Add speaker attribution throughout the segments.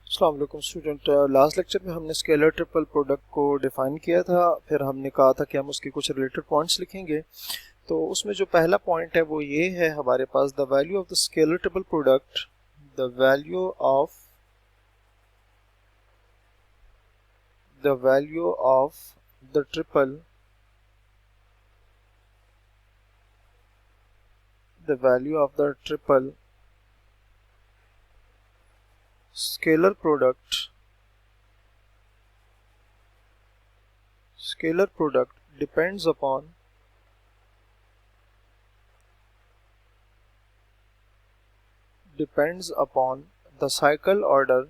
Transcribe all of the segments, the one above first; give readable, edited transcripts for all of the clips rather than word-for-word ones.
Speaker 1: अस्सलाम वालेकुम student. Last lecture में हमने स्केलर ट्रिपल प्रोडक्ट को डिफाइन किया था। फिर हमने कहा था कि हम उसके कुछ रिलेटेड पॉइंट्स लिखेंगे। तो उसमें जो पहला पॉइंट है वो ये है हमारे पास, the value of the scalar triple product, the value of the triple the value of the triple scalar product depends upon the cycle order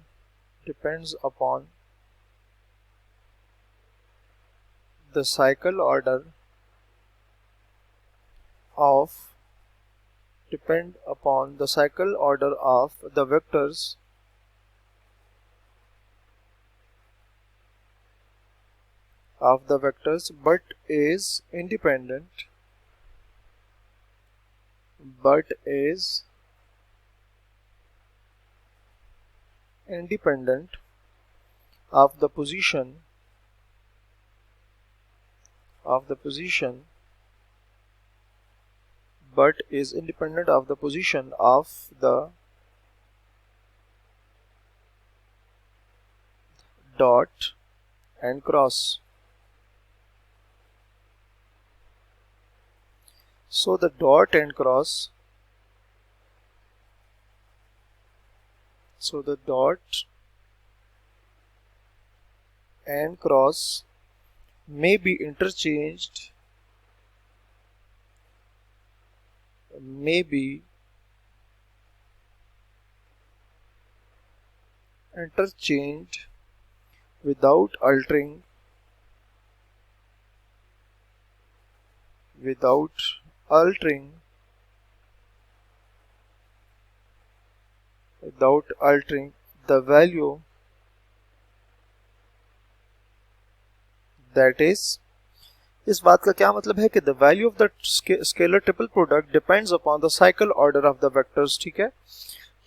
Speaker 1: depends upon the cycle order of depend upon the cycle order of the vectors but is independent of the position but is independent of the position of the dot and cross. So the dot and cross may be interchanged without altering the value, that is, इस बात का क्या मतलब है कि the value of the scalar triple product depends upon the cycle order of the vectors. ठीक है,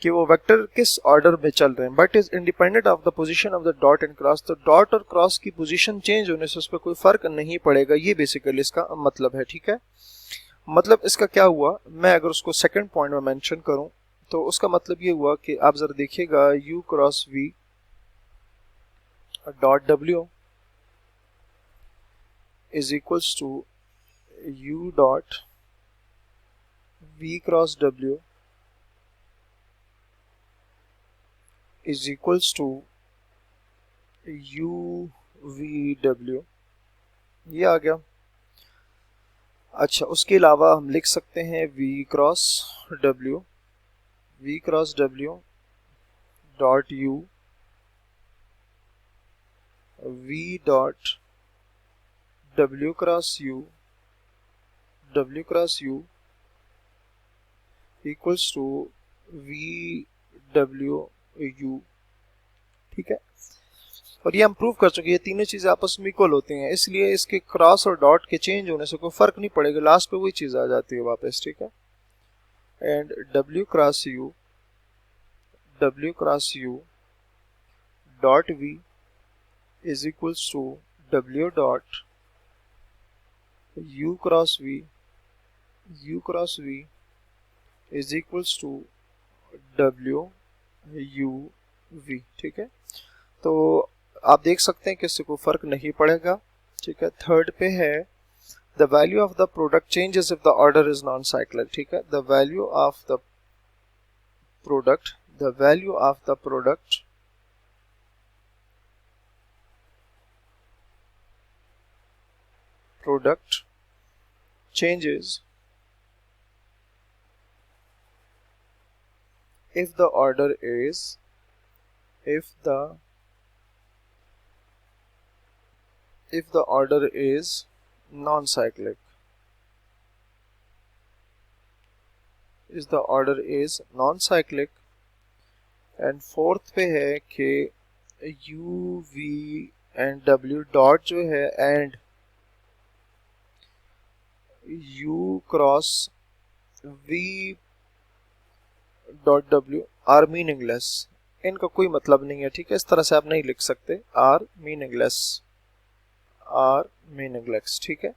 Speaker 1: कि वो वेक्टर किस ऑर्डर में चल रहे हैं, but is independent of the position of the dot and cross. तो डॉट और क्रॉस की पोजीशन चेंज होने से उस पर कोई फर्क नहीं पड़ेगा, ये बेसिकली इसका मतलब है। ठीक है, मतलब इसका क्या हुआ, मैं अगर उसको सेकंड पॉइंट में मेंशन करूं तो उसका मतलब ये हुआ कि आप जरा देखिएगा, u cross v dot w is equals to u dot v cross w is equals to u v w, ये आ गया। अच्छा, उसके अलावा हम लिख सकते हैं v cross w dot u v dot w cross u equals to v w u। ठीक है, और ये हम प्रूव कर चुके हैं, ये तीनों चीजें आपस में इक्वल होती हैं, इसलिए इसके क्रॉस और डॉट के चेंज होने से कोई फर्क नहीं पड़ेगा, लास्ट पे वही चीज आ जाती है वापस। ठीक है, and w cross u dot v is equals to w dot u cross v is equals to w u v। ठीक है, तो आप देख सकते हैं कि इससे कोई फर्क नहीं पड़ेगा। ठीक है, थर्ड पे है, the value of the product changes if the order is non cyclic. ठीक है, the value of the product changes if the order is non-cyclic, and fourth पे है कि u v and w dot जो है and u cross v dot w are meaningless इनका कोई मतलब नहीं है, ठीक है। इस तरह से आप नहीं लिख सकते, आर मीनिंगलेस, आर मीनिंगलेस, ठीक है।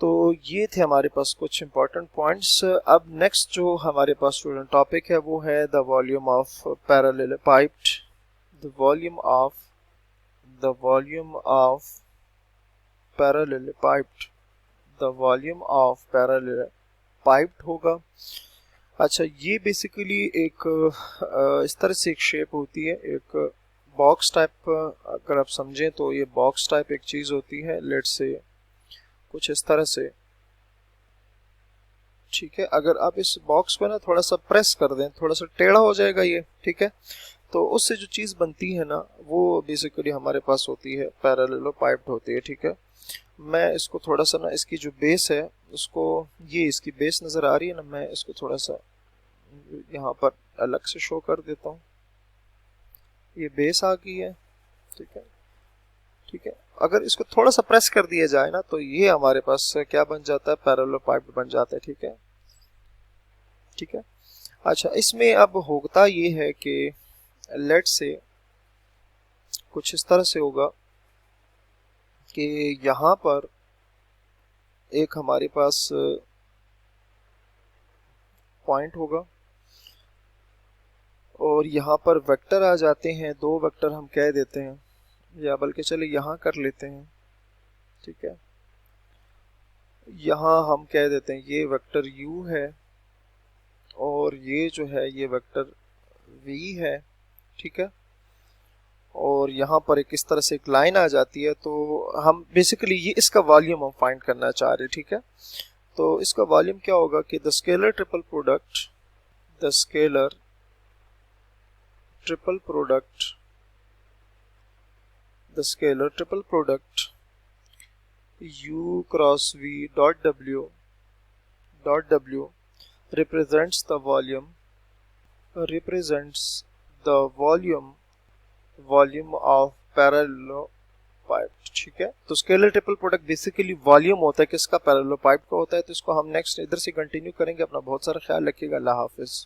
Speaker 1: तो ये थे हमारे पास कुछ इंपॉर्टेंट पॉइंट्स। अब नेक्स्ट जो हमारे पास स्टूडेंट टॉपिक है वो है the volume of parallelepiped, the volume of parallelepiped, the volume of parallelepiped होगा। अच्छा, ये बेसिकली एक इस तरह से एक शेप होती है, एक बॉक्स टाइप, अगर आप समझें तो ये बॉक्स टाइप एक चीज होती है, लेट्स से कुछ इस तरह से, ठीक है। अगर आप इस बॉक्स को ना थोड़ा सा प्रेस कर दें, थोड़ा सा टेढ़ा हो जाएगा ये, ठीक है। तो उससे जो चीज़ बनती है ना वो बेसिकली हमारे पास होती है पैरेललोपाइप्ड होती है, ठीक है। मैं इसको थोड़ा सा ना, इसकी जो बेस है उसको, ये इसकी बेस नज़र आ रही है ना, मैं इसको थोड़ा सा यहाँ पर अलग से शो कर देता हूँ। ये बेस आ गई है, ठीक है, ठीक है। अगर इसको थोड़ा सा प्रेस कर दिया जाए ना तो ये हमारे पास क्या बन जाता है, पैरेललोपाइप्ड बन जाता है, ठीक है, ठीक है। अच्छा, इसमें अब होता ये है कि लेट से कुछ इस तरह से होगा कि यहाँ पर एक हमारे पास पॉइंट होगा और यहाँ पर वेक्टर आ जाते हैं, दो वेक्टर हम कह देते हैं, या बल्कि चले यहाँ कर लेते हैं, ठीक है। यहाँ हम कह देते हैं ये वेक्टर u है और ये जो है ये वेक्टर v है, ठीक है। और यहाँ पर एक इस तरह से एक लाइन आ जाती है, तो हम बेसिकली ये इसका वॉल्यूम हम फाइंड करना चाह रहे हैं, ठीक है। तो इसका वॉल्यूम क्या होगा कि the scalar triple product, the scalar triple product, the scalar triple product u cross v dot w represents the volume, represents the volume of parallelepiped, ठीक है। तो scalar triple product basically volume होता है किसका, parallelepiped का होता है। तो इसको हम नेक्स्ट इधर से कंटिन्यू करेंगे। अपना बहुत सारा ख्याल रखिएगा। अल्लाह हाफिज।